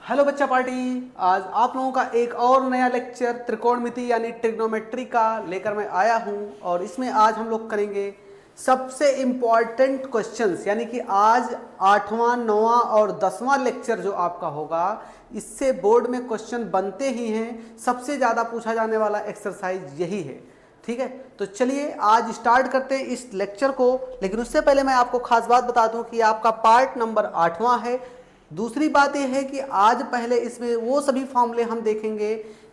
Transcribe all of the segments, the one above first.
Hello बच्चा party. आज आप लोगों का एक और नया लेक्चर त्रिकोणमिति यानी ट्रिग्नोमेट्री का लेकर मैं आया हूं और इसमें आज हम लोग करेंगे सबसे इम्पॉर्टेंट क्वेश्चंस, यानी कि आज 8वां 9वां और 10वां लेक्चर जो आपका होगा इससे बोर्ड में क्वेश्चन बनते ही हैं। सबसे ज़्यादा पूछा जाने वाला एक्सरसाइज यही है। ठीक है, तो चलिए आज स्टार्ट करते हैं इस लेक्चर को। लेकिन उससे पहले मैं आपको खास बात बता दूं कि आपका पार्ट नंबर 8वां है। दूसरी बात यह है कि आज पहले इसमें वो सभी फॉर्मूले हम देखेंगे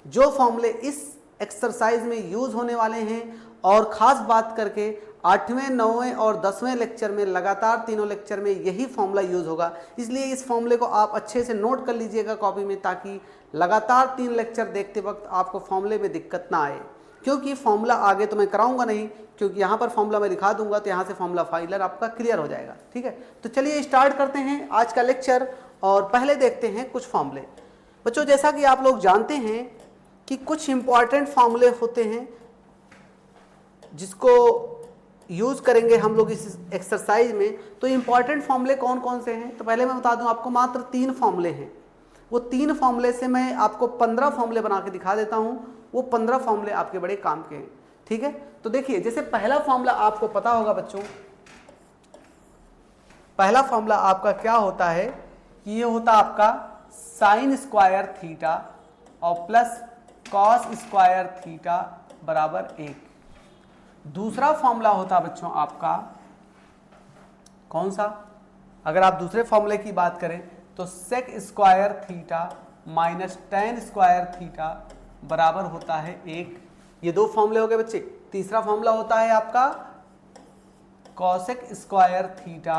जो फॉर्मूले इस एक्सरसाइज में यूज होने वाले हैं, और ख़ास बात करके 8वें 9वें और 10वें लेक्चर में लगातार तीनों लेक्चर में यही फॉर्मूला यूज होगा। इसलिए इस फॉर्मूले को आप अच्छे से नोट कर लीजिएगा कॉपी में, ताकि लगातार 3 लेक्चर देखते वक्त आपको फॉर्मूले में दिक्कत ना आए। क्योंकि फॉर्मूला आगे तो मैं कराऊंगा नहीं, क्योंकि यहाँ पर फॉर्मूला मैं दिखा दूंगा तो यहाँ से फॉर्मूला फाइलर आपका क्लियर हो जाएगा। ठीक है, तो चलिए स्टार्ट करते हैं आज का लेक्चर और पहले देखते हैं कुछ फॉर्मूले। बच्चों, जैसा कि आप लोग जानते हैं कि कुछ इंपॉर्टेंट फॉर्मूले होते हैं जिसको यूज करेंगे हम लोग इस एक्सरसाइज में। तो इंपॉर्टेंट फॉर्मूले कौन कौन से हैं, तो पहले मैं बता दूं आपको मात्र 3 फॉर्मूले हैं। वो 3 फॉर्मूले से मैं आपको 15 फॉर्मूले बना के दिखा देता हूं। वो 15 फॉर्मूले आपके बड़े काम के हैं। ठीक है, तो देखिए जैसे पहला फॉर्मूला आपको पता होगा बच्चों, पहला फॉर्मूला आपका क्या होता है कि ये होता आपका साइन स्क्वायर थीटा और प्लस कॉस स्क्वायर थीटा बराबर 1। दूसरा फॉर्मूला होता बच्चों आपका कौन सा, अगर आप दूसरे फॉर्मूले की बात करें तो sec square theta minus ten square theta बराबर होता है 1। ये 2 फॉर्मूले हो गए बच्चे। तीसरा फॉर्मूला होता है आपका कॉसेक स्क्वायर थीटा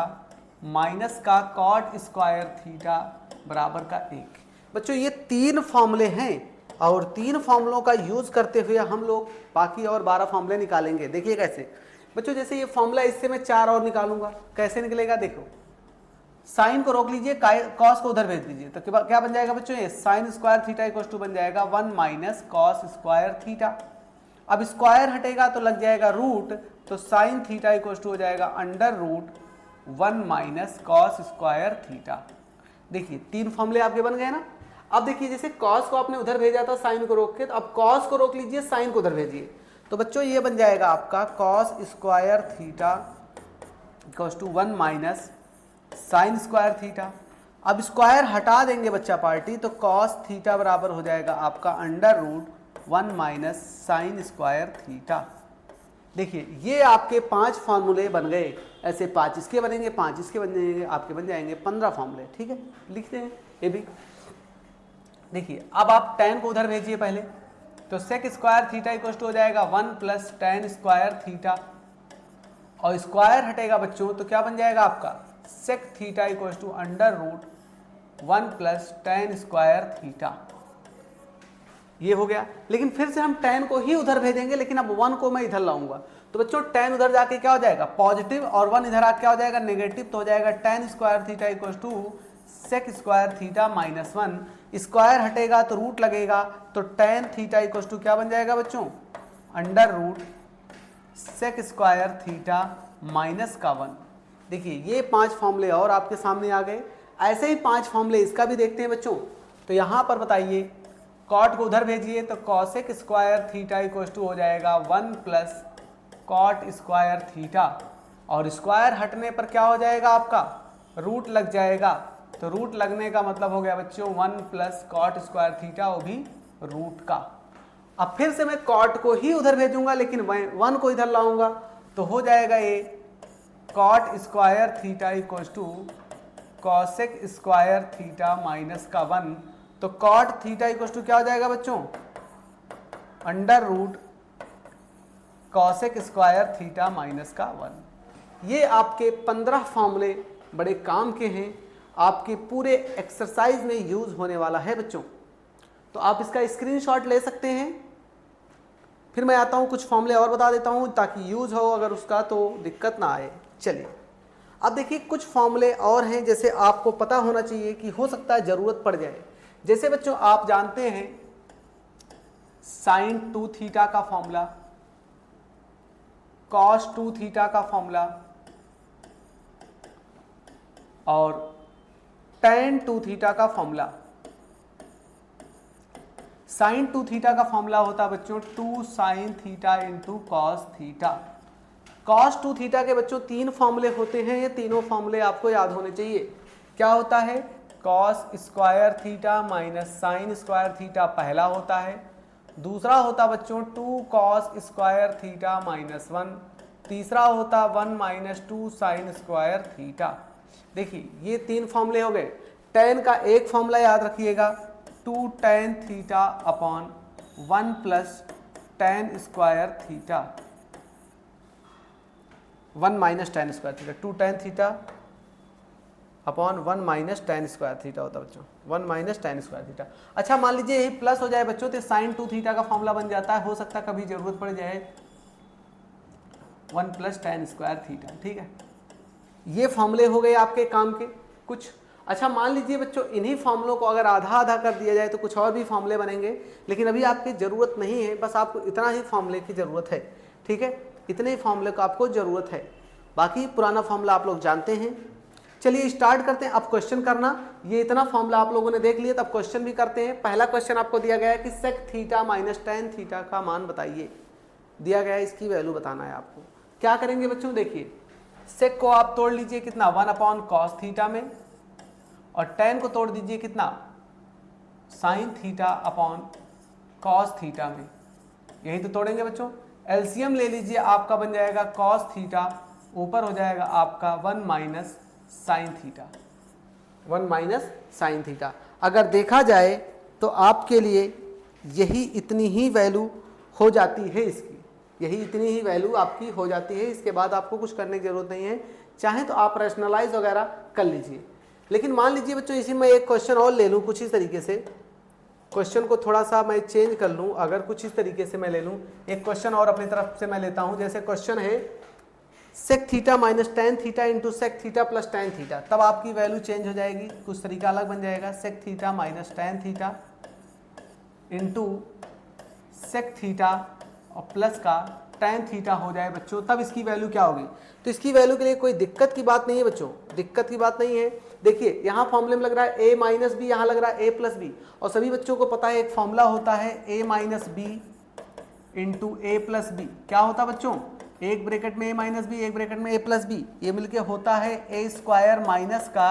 माइनस का कॉट स्क्वायर थीटा बराबर का 1। बच्चों ये 3 फॉर्मूले हैं और 3 फॉर्मूलों का यूज करते हुए हम लोग बाकी और 12 फॉर्मूले निकालेंगे। देखिए कैसे बच्चों, जैसे ये फॉर्मूला इससे मैं 4 और निकालूंगा, कैसे निकलेगा देखो। साइन को रोक लीजिए, कॉस को उधर भेज दीजिए, तो क्या बन जाएगा बच्चों, ये sine square theta equal to बन जाएगा 1 माइनस कॉस स्क्वायर थीटा। अब स्क्वायर हटेगा तो लग जाएगा रूट, तो साइन थीटा इक्वल टू हो जाएगा under root 1 minus cos square theta. देखिए 3 फॉर्मूले आपके बन गए ना। अब देखिए जैसे कॉस को आपने उधर भेजा था साइन को रोक के, तो अब कॉस को रोक लीजिए, साइन को उधर भेजिए, तो बच्चों ये बन जाएगा आपका cos square theta equal to 1 minus sine square theta. अब स्क्वायर हटा देंगे बच्चा पार्टी, तो कॉस थीटा बराबर हो जाएगा आपका under root 1 minus sine square theta. देखिए ये आपके 5 फार्मूले बन गए। ऐसे 5 इसके बनेंगे, 5 इसके बन जाएंगे, आपके बन जाएंगे 15 फार्मूले। ठीक है, लिखते हैं ये भी। देखिए अब आप tan को उधर भेजिए पहले, तो sec square theta equal to हो जाएगा 1 प्लस tan स्क्वायर थीटा, और स्क्वायर हटेगा बच्चों तो क्या बन जाएगा आपका sec theta equal to under root 1 plus tan square theta. ये हो गया। लेकिन फिर से हम tan को ही उधर भेजेंगे, लेकिन अब 1 को मैं इधर लाऊंगा, तो बच्चों tan उधर जाके क्या हो जाएगा पॉजिटिव, और 1 इधर आके क्या हो जाएगा नेगेटिव, तो हो जाएगा tan square theta equal to sec square theta minus 1। Square हटेगा तो रूट लगेगा, तो tan थीटा इक्वल टू क्या बन जाएगा बच्चों under root sec square theta minus का 1। देखिए ये 5 फॉर्मूले और आपके सामने आ गए। ऐसे ही 5 फॉर्मूले इसका भी देखते हैं बच्चों। तो यहाँ पर बताइए कॉट को उधर भेजिए, तो cosec square theta equal to हो जाएगा 1 प्लस कॉट स्क्वायर थीटा, और स्क्वायर हटने पर क्या हो जाएगा आपका रूट लग जाएगा, तो रूट लगने का मतलब हो गया बच्चों 1 प्लस कॉट स्क्वायर थीटा, वो भी रूट का। अब फिर से मैं कॉट को ही उधर भेजूंगा, लेकिन 1 को इधर लाऊंगा, तो हो जाएगा ये cot square theta equal to cosec square theta minus का 1। तो कॉट थीटा इक्वल टू क्या हो जाएगा बच्चों under root cosec square theta minus का 1। ये आपके 15 फॉर्मूले बड़े काम के हैं, आपके पूरे एक्सरसाइज में यूज होने वाला है बच्चों। तो आप इसका स्क्रीनशॉट ले सकते हैं। फिर मैं आता हूँ कुछ फॉर्मूले और बता देता हूँ ताकि यूज हो अगर उसका, तो दिक्कत ना आए। चलिए अब देखिए कुछ फॉर्मूले और हैं जैसे आपको पता होना चाहिए कि हो सकता है ज़रूरत पड़ जाए। जैसे बच्चों आप जानते हैं साइन 2 थीटा का फॉर्मूला, कॉस 2 थीटा का फॉर्मूला और tan 2 थीटा का फॉर्मूला। साइन 2 थीटा का फॉर्मूला होता है बच्चों 2 sine theta into cos theta. Cos 2 theta के बच्चों 3 फॉर्मूले होते हैं, ये तीनों फॉर्मूले आपको याद होने चाहिए। क्या होता है? Cos square theta minus sine square theta पहला होता है, दूसरा होता बच्चों 2 कॉस स्क्वायर थीटा माइनस 1, तीसरा होता 1 माइनस 2 साइन स्क्वायर थीटा। देखिए ये 3 फॉर्मूले हो गए। tan का एक फॉर्मूला याद रखिएगा 2 tan theta upon 1 plus tan square theta, 1 minus tan square theta, 2 tan theta upon 1 minus tan square theta होता है बच्चों, 1 माइनस tan स्क्वायर थीटा। अच्छा मान लीजिए यही प्लस हो जाए बच्चों तो साइन 2 थीटा का फॉर्मूला बन जाता है, हो सकता है कभी जरूरत पड़ जाए 1 प्लस tan स्क्वायर थीटा। ठीक है, ये फॉर्मूले हो गए आपके काम के कुछ। अच्छा मान लीजिए बच्चों इन्हीं फॉर्मूलों को अगर आधा आधा कर दिया जाए तो कुछ और भी फॉर्मूले बनेंगे, लेकिन अभी आपकी ज़रूरत नहीं है, बस आपको इतना ही फॉर्मूले की ज़रूरत है। ठीक है, इतने ही फॉर्मूले को आपको ज़रूरत है, बाकी पुराना फॉर्मूला आप लोग जानते हैं। चलिए स्टार्ट करते हैं। अब क्वेश्चन करना, ये इतना फॉर्मूला आप लोगों ने देख लिया, तब क्वेश्चन भी करते हैं। पहला क्वेश्चन आपको दिया गया है कि sec theta minus tan theta का मान बताइए, दिया गया है, इसकी वैल्यू बताना है आपको। क्या करेंगे बच्चों, देखिए सेक को आप तोड़ लीजिए कितना 1 अपॉन कॉस थीटा में, और tan को तोड़ दीजिए कितना sign theta upon cos theta में, यही तो तोड़ेंगे बच्चों। एलसीएम ले लीजिए, आपका बन जाएगा कॉस थीटा, ऊपर हो जाएगा आपका 1 minus sine theta, 1 minus sine theta. अगर देखा जाए तो आपके लिए यही इतनी ही वैल्यू हो जाती है इसकी, यही इतनी ही वैल्यू आपकी हो जाती है। इसके बाद आपको कुछ करने की जरूरत नहीं है, चाहे तो आप रैशनलाइज वगैरह कर लीजिए। लेकिन मान लीजिए बच्चों इसी में एक क्वेश्चन और ले लूँ कुछ इस तरीके से, क्वेश्चन को थोड़ा सा मैं चेंज कर लूँ, अगर कुछ इस तरीके से मैं ले लूँ, एक क्वेश्चन और अपनी तरफ से मैं लेता हूँ। जैसे क्वेश्चन है sec theta minus tan theta into sec theta plus tan theta, तब आपकी वैल्यू चेंज हो जाएगी, कुछ तरीका अलग बन जाएगा। Sec theta minus tan theta into sec theta और प्लस का tan थीटा हो जाए बच्चों, तब इसकी वैल्यू क्या होगी। तो इसकी वैल्यू के लिए कोई दिक्कत की बात नहीं है बच्चों, दिक्कत की बात नहीं है। देखिए यहाँ फॉर्मूले में लग रहा है a माइनस बी, यहाँ लग रहा है a प्लस बी, और सभी बच्चों को पता है एक फॉर्मूला होता है a minus B into A plus B. क्या होता है बच्चों, एक ब्रैकेट में a माइनस बी, एक ब्रैकेट में a प्लस बी, ये मिलके होता है a स्क्वायर माइनस का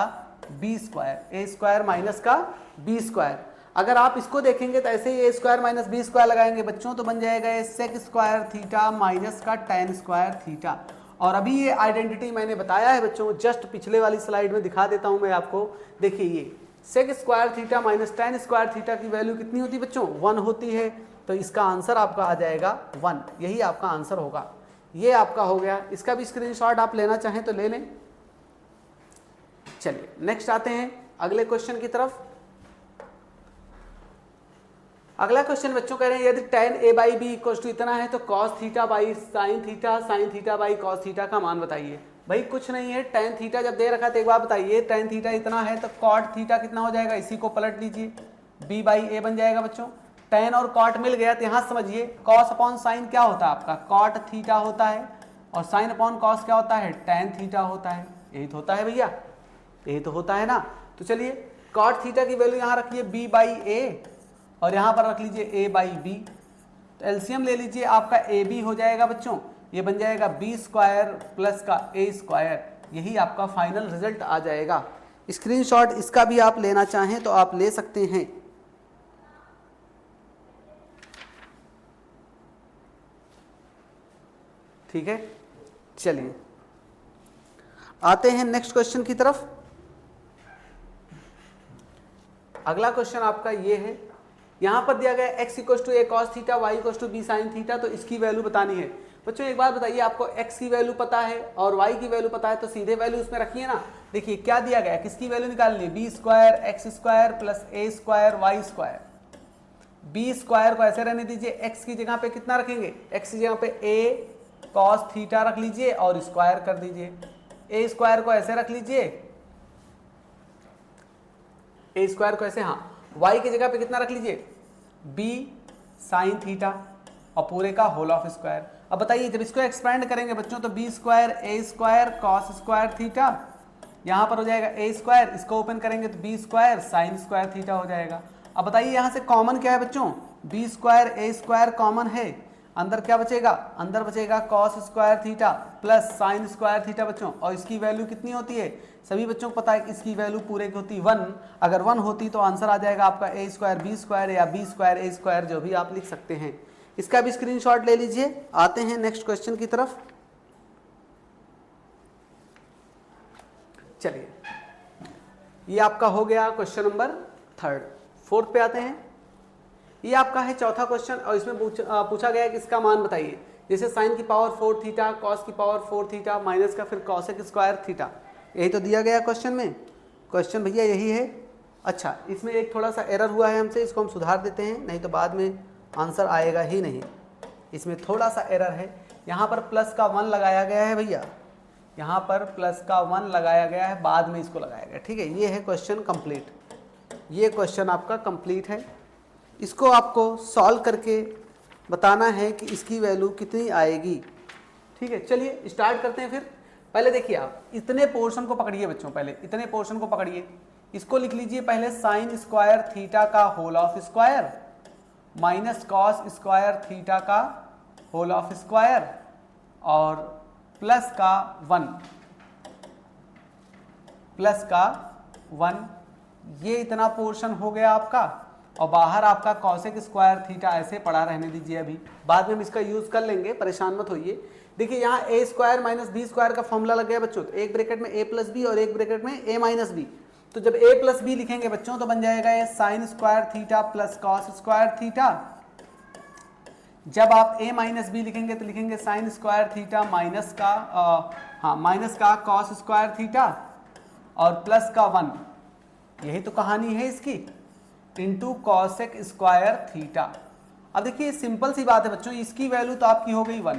b square, a square minus का b स्क्वायर। अगर आप इसको देखेंगे तो ऐसे ही a square minus b square लगाएंगे बच्चों तो बन जाएगा ये सेक स्क्वायर थीटा माइनस का tan स्क्वायर थीटा। और अभी ये आइडेंटिटी मैंने बताया है बच्चों, जस्ट पिछले वाली स्लाइड में दिखा देता हूं मैं आपको। देखिए ये sec square theta minus tan square theta की वैल्यू कितनी होती है बच्चों, 1 होती है, तो इसका आंसर आपका आ जाएगा 1, यही आपका आंसर होगा। ये आपका हो गया, इसका भी स्क्रीनशॉट आप लेना चाहें तो ले लें। चलिए नेक्स्ट आते हैं अगले क्वेश्चन की तरफ। अगला क्वेश्चन बच्चों कह रहे हैं यदि tan a by B equal to इतना है तो cos theta by sine theta by cos theta का मान बताइए। भाई कुछ नहीं है, tan थीटा जब दे रखा तो एक बार बताइए tan थीटा इतना है तो cot थीटा कितना हो जाएगा, इसी को पलट लीजिए, b बाई a बन जाएगा बच्चों। tan और cot मिल गया तो यहाँ समझिए cos अपॉन साइन क्या होता है आपका, cot थीटा होता है, और साइन अपॉन cos क्या होता है, tan थीटा होता है। यही तो होता है भैया, यही तो होता है ना। तो चलिए cot थीटा की वैल्यू यहाँ रखिए b बाई a, और यहाँ पर रख लीजिए a बाई बी। तो एलसीएम ले लीजिए, आपका ए बी हो जाएगा बच्चों, ये बन जाएगा बी स्क्वायर प्लस का ए स्क्वायर, यही आपका फाइनल रिजल्ट आ जाएगा। स्क्रीनशॉट इसका भी आप लेना चाहें तो आप ले सकते हैं। ठीक है, चलिए आते हैं नेक्स्ट क्वेश्चन की तरफ। अगला क्वेश्चन आपका ये है, यहां पर दिया गया x equal to A cos theta, y equal to B sine theta, तो इसकी वैल्यू बतानी है। बच्चों एक बात बताइए, आपको x की वैल्यू पता है और y की वैल्यू पता है तो सीधे वैल्यू उसमें रखिए ना। देखिए क्या दिया गया है, किसकी वैल्यू निकालनी है, B square X square plus A square Y square. B square को ऐसे रहने दीजिए, x की जगह पे कितना रखेंगे, x की जगह पे a कॉस थीटा रख लीजिए और स्क्वायर कर दीजिए। ए स्क्वायर को ऐसे रख लीजिए, ए स्क्वायर को ऐसे, हाँ, y की जगह पे कितना रख लीजिए, b साइन थीटा और पूरे का होल ऑफ स्क्वायर। अब बताइए जब इसको एक्सपेंड करेंगे बच्चों तो b स्क्वायर ए स्क्वायर कॉस स्क्वायर थीटा, यहाँ पर हो जाएगा ए स्क्वायर, इसको ओपन करेंगे तो b square sine square theta हो जाएगा। अब बताइए यहाँ से कॉमन क्या है बच्चों, बी स्क्वायर ए स्क्वायर कॉमन है, अंदर क्या बचेगा, अंदर बचेगा cos square theta plus sign square theta बच्चों। और इसकी वैल्यू कितनी होती है, सभी बच्चों को पता है कि इसकी वैल्यू पूरे की होती है 1। अगर 1 होती तो आंसर आ जाएगा आपका ए स्क्वायर बी स्क्वायर या बी स्क्वायर ए स्क्वायर, जो भी आप लिख सकते हैं। इसका भी स्क्रीनशॉट ले लीजिए। आते हैं नेक्स्ट क्वेश्चन की तरफ। चलिए, ये आपका हो गया क्वेश्चन नंबर 3। 4th पे आते हैं। ये आपका है चौथा क्वेश्चन और इसमें पूछा गया है कि इसका मान बताइए। जैसे साइन की पावर 4 थीटा, कॉस की पावर 4 थीटा, माइनस का फिर कॉसेक स्क्वायर थीटा, यही तो दिया गया क्वेश्चन में। क्वेश्चन भैया यही है। अच्छा, इसमें एक थोड़ा सा एरर हुआ है हमसे, इसको हम सुधार देते हैं, नहीं तो बाद में आंसर आएगा ही नहीं। इसमें थोड़ा सा एरर है, यहाँ पर प्लस का 1 लगाया गया है भैया, यहाँ पर प्लस का 1 लगाया गया है, बाद में इसको लगाया गया। ठीक है, ये है क्वेश्चन कंप्लीट। ये क्वेश्चन आपका कंप्लीट है। इसको आपको सॉल्व करके बताना है कि इसकी वैल्यू कितनी आएगी। ठीक है, चलिए स्टार्ट करते हैं। फिर पहले देखिए, आप इतने पोर्शन को पकड़िए बच्चों, पहले इतने पोर्शन को पकड़िए। इसको लिख लीजिए पहले साइन स्क्वायर थीटा का whole of square minus cos square theta का होल ऑफ स्क्वायर और प्लस का 1, प्लस का 1। ये इतना पोर्शन हो गया आपका। और बाहर आपका कॉसेक स्क्वायर थीटा ऐसे पड़ा रहने दीजिए, अभी बाद में हम इसका यूज कर लेंगे, परेशान मत होइए। देखिए यहाँ ए स्क्वायर माइनस बी स्क्वायर का फॉर्मूला लग गया बच्चों, तो एक ब्रैकेट में ए प्लस बी और एक ब्रैकेट में ए माइनस बी। तो जब ए प्लस बी लिखेंगे बच्चों तो बन जाएगा ये sine square theta plus cos square theta. जब आप a माइनस बी लिखेंगे तो लिखेंगे साइन स्क्वायर थीटा माइनस का माइनस का कॉस स्क्वायर थीटा और प्लस का 1, यही तो कहानी है इसकी, इंटू कॉसेक स्क्वायर थीटा। अब देखिए सिंपल सी बात है बच्चों, इसकी वैल्यू तो आपकी हो गई 1,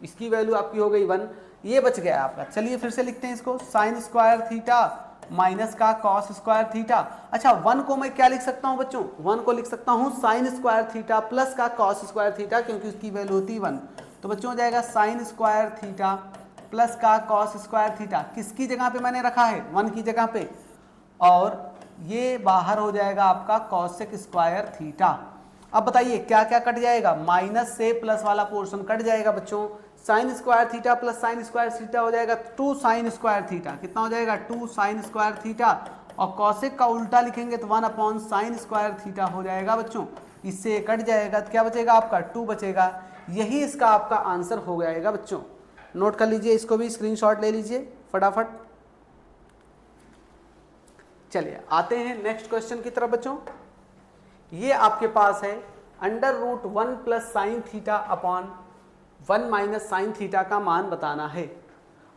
इसकी वैल्यू आपकी हो गई 1, ये बच गया आपका। चलिए फिर से लिखते हैं इसको, साइन स्क्वायर थीटा माइनस का कॉस स्क्वायर थीटा। अच्छा 1 को मैं क्या लिख सकता हूं बच्चों, 1 को लिख सकता हूं साइन स्क्वायर थीटा प्लस का कॉस स्क्वायर थीटा, क्योंकि उसकी वैल्यू होती है 1। तो बच्चों हो जाएगा साइन स्क्वायर थीटा प्लस का कॉस स्क्वायर थीटा, किसकी जगह पे मैंने रखा है, 1 की जगह पे, और ये बाहर हो जाएगा आपका कॉसेक स्क्वायर थीटा। अब बताइए क्या क्या कट जाएगा, माइनस से प्लस वाला पोर्शन कट जाएगा बच्चों। Sign square theta plus sign square theta हो जाएगा 2 साइन स्क्वायर थीटा, कितना हो जाएगा 2 साइन स्क्वायर थीटा। और कॉसेक का उल्टा लिखेंगे तो 1 अपॉन साइन स्क्वायर थीटा हो जाएगा बच्चों। इससे कट जाएगा तो क्या बचेगा आपका 2 बचेगा। यही इसका आपका आंसर हो जाएगा बच्चों। नोट कर लीजिए, इसको भी स्क्रीनशॉट ले लीजिए फटाफट। चलिए आते हैं नेक्स्ट क्वेश्चन की तरफ बच्चों। ये आपके पास है under root 1 plus sine theta upon 1 minus sine theta का मान बताना है।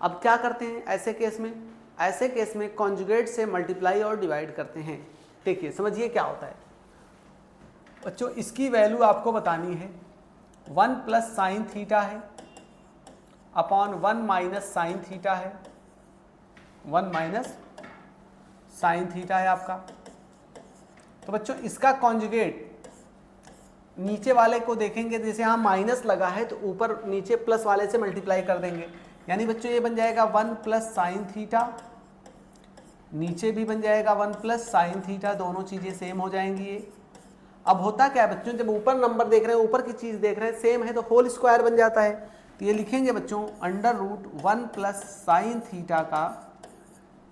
अब क्या करते हैं ऐसे केस में, ऐसे केस में कॉन्जुगेट से मल्टीप्लाई और डिवाइड करते हैं। देखिए समझिए क्या होता है बच्चों, इसकी वैल्यू आपको बतानी है, 1 प्लस साइन थीटा है अपॉन 1 माइनस साइन थीटा है, 1 माइनस साइन थीटा है आपका। तो बच्चों इसका कॉन्जुगेट नीचे वाले को देखेंगे, जैसे यहाँ माइनस लगा है तो ऊपर नीचे प्लस वाले से मल्टीप्लाई कर देंगे, यानी बच्चों ये बन जाएगा 1 प्लस साइन थीटा, नीचे भी बन जाएगा 1 प्लस साइन थीटा, दोनों चीज़ें सेम हो जाएंगी ये। अब होता क्या है बच्चों, जब ऊपर नंबर देख रहे हैं, ऊपर की चीज़ देख रहे हैं, सेम है तो होल स्क्वायर बन जाता है। तो ये लिखेंगे बच्चों under root 1 plus sine theta का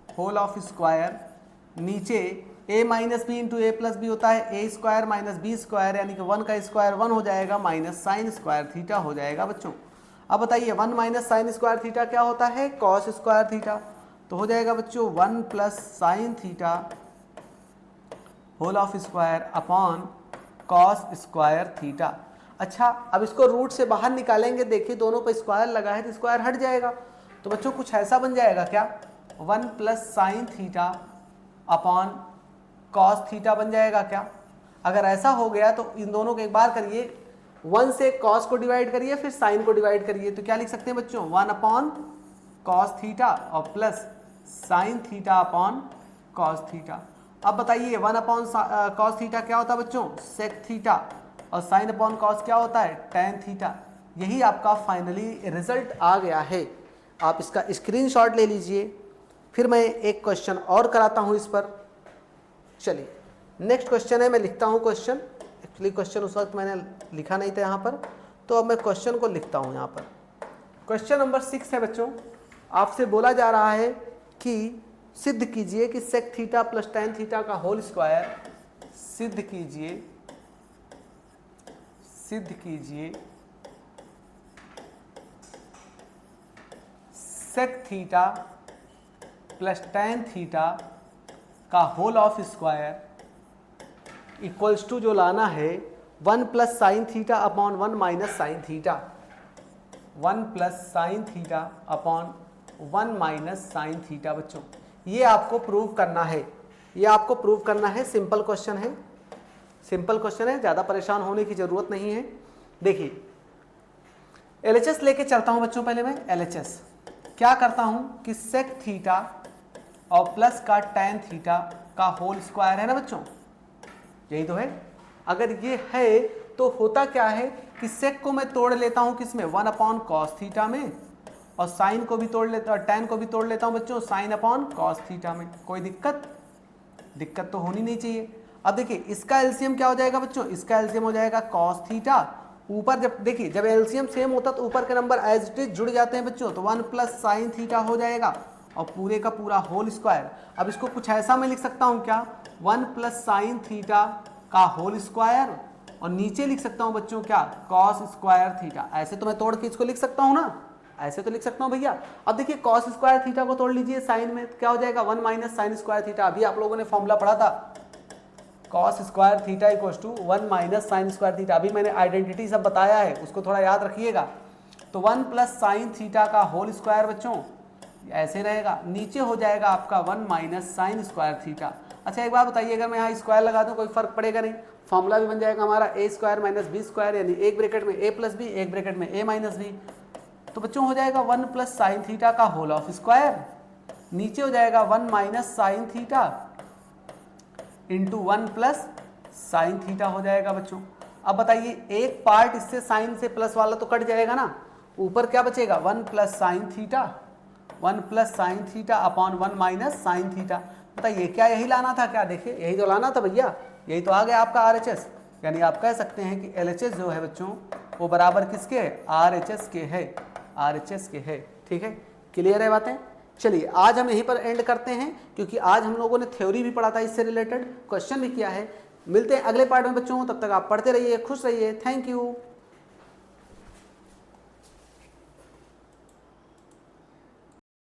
होल ऑफ स्क्वायर, नीचे a minus B into A plus B होता है A square minus B square, यानी कि 1 का स्क्वायर 1 हो जाएगा माइनस साइन स्क्वायर थीटा हो जाएगा बच्चों। अब बताइए 1 माइनस साइन स्क्वायर थीटा क्या होता है, कॉस स्क्वायर थीटा। तो हो जाएगा बच्चों 1 plus sine theta whole of square upon cos square theta. अच्छा अब इसको रूट से बाहर निकालेंगे, देखिए दोनों पर स्क्वायर लगा है तो स्क्वायर हट जाएगा। तो बच्चों कुछ ऐसा बन जाएगा क्या, 1 plus sine theta upon cos theta बन जाएगा क्या। अगर ऐसा हो गया तो इन दोनों को एक बार करिए, 1 से कॉस को डिवाइड करिए फिर साइन को डिवाइड करिए, तो क्या लिख सकते हैं बच्चों 1 अपॉन कॉस थीटा और plus sine theta upon cos theta. अब बताइए 1 अपॉन कॉस थीटा क्या होता है बच्चों, सेक थीटा, और साइन अपॉन कॉस क्या होता है, टैन थीटा। यही आपका फाइनली रिजल्ट आ गया है। आप इसका स्क्रीनशॉट ले लीजिए, फिर मैं एक क्वेश्चन और कराता हूँ इस पर। चलिए नेक्स्ट क्वेश्चन है, मैं लिखता हूँ क्वेश्चन। एक्चुअली क्वेश्चन उस वक्त मैंने लिखा नहीं था यहाँ पर, तो अब मैं क्वेश्चन को लिखता हूँ यहाँ पर। क्वेश्चन नंबर 6 है बच्चों, आपसे बोला जा रहा है कि सिद्ध कीजिए कि sec theta plus tan theta का होल स्क्वायर, सिद्ध कीजिए sec theta plus tan theta का whole of square equals to जो लाना है 1 plus sine theta upon 1 minus sine theta, 1 plus sine theta upon 1 minus sine theta. बच्चों ये आपको प्रूव करना है, ये आपको प्रूव करना है। सिंपल क्वेश्चन है, सिंपल क्वेश्चन है, ज़्यादा परेशान होने की ज़रूरत नहीं है। देखिए एलएचएस लेके चलता हूँ बच्चों। पहले मैं एलएचएस क्या करता हूँ कि सेक थीटा और प्लस का टेन थीटा का होल स्क्वायर है ना बच्चों, यही तो है। अगर ये है तो होता क्या है कि सेक को मैं तोड़ लेता हूँ किसमें, 1 अपॉन कॉस थीटा में, और साइन को भी तोड़ लेता हूँ, टेन को भी तोड़ लेता हूँ बच्चों साइन अपॉन कॉस थीटा में। कोई दिक्कत तो होनी नहीं चाहिए। अब देखिए इसका एलसीएम क्या हो जाएगा बच्चों, इसका एलसीएम हो जाएगा कॉस थीटा। ऊपर जब देखिए जब एलसीएम सेम होता तो ऊपर के नंबर एज इट इज जुड़ जाते हैं बच्चों, तो 1 प्लस साइन थीटा हो जाएगा और पूरे का पूरा होल स्क्वायर। अब इसको कुछ ऐसा मैं लिख सकता हूँ क्या, 1 प्लस साइन थीटा का होल स्क्वायर, और नीचे लिख सकता हूँ बच्चों क्या, कॉस स्क्वायर थीटा। ऐसे तो मैं तोड़ के इसको लिख सकता हूँ ना, ऐसे तो लिख सकता हूँ भैया। अब देखिए कॉस स्क्वायर थीटा को तोड़ लीजिए साइन में, क्या हो जाएगा 1 माइनस साइन स्क्वायर थीटा। अभी आप लोगों ने फॉर्मूला पढ़ा था, cos square theta equals to 1 minus sine square theta. अभी मैंने आइडेंटिटी सब बताया है, उसको थोड़ा याद रखिएगा। तो 1 प्लस साइन थीटा का होल स्क्वायर बच्चों ऐसे रहेगा, नीचे हो जाएगा आपका 1 माइनस साइन स्क्वायर थीटा। अच्छा एक बात बताइए, अगर मैं यहाँ स्क्वायर लगा दूँ कोई फर्क पड़ेगा नहीं, फॉर्मूला भी बन जाएगा हमारा ए स्क्वायर माइनस बी स्क्वायर, यानी एक ब्रैकेट में ए प्लस बी, एक ब्रैकेट में ए माइनस बी। तो बच्चों हो जाएगा 1 प्लस साइन थीटा का होल ऑफ स्क्वायर, नीचे हो जाएगा 1 minus sine theta into 1 plus sine theta हो जाएगा बच्चों। अब बताइए एक पार्ट इससे साइन से प्लस वाला तो कट जाएगा ना, ऊपर क्या बचेगा 1 plus sine theta, 1 plus sine theta upon 1 minus sine theta. बताइए क्या यही लाना था क्या, देखिए यही तो लाना था भैया, यही तो आ गया आपका आरएचएस। यानी आप कह सकते हैं कि एलएचएस जो है बच्चों वो बराबर किसके है, आरएचएस के है, आरएचएस के है। ठीक है, क्लियर है बातें। चलिए आज हम यहीं पर एंड करते हैं, क्योंकि आज हम लोगों ने थ्योरी भी पढ़ा था, इससे रिलेटेड क्वेश्चन भी किया है। मिलते हैं अगले पार्ट में बच्चों, तब तक आप पढ़ते रहिए, खुश रहिए। Thank you.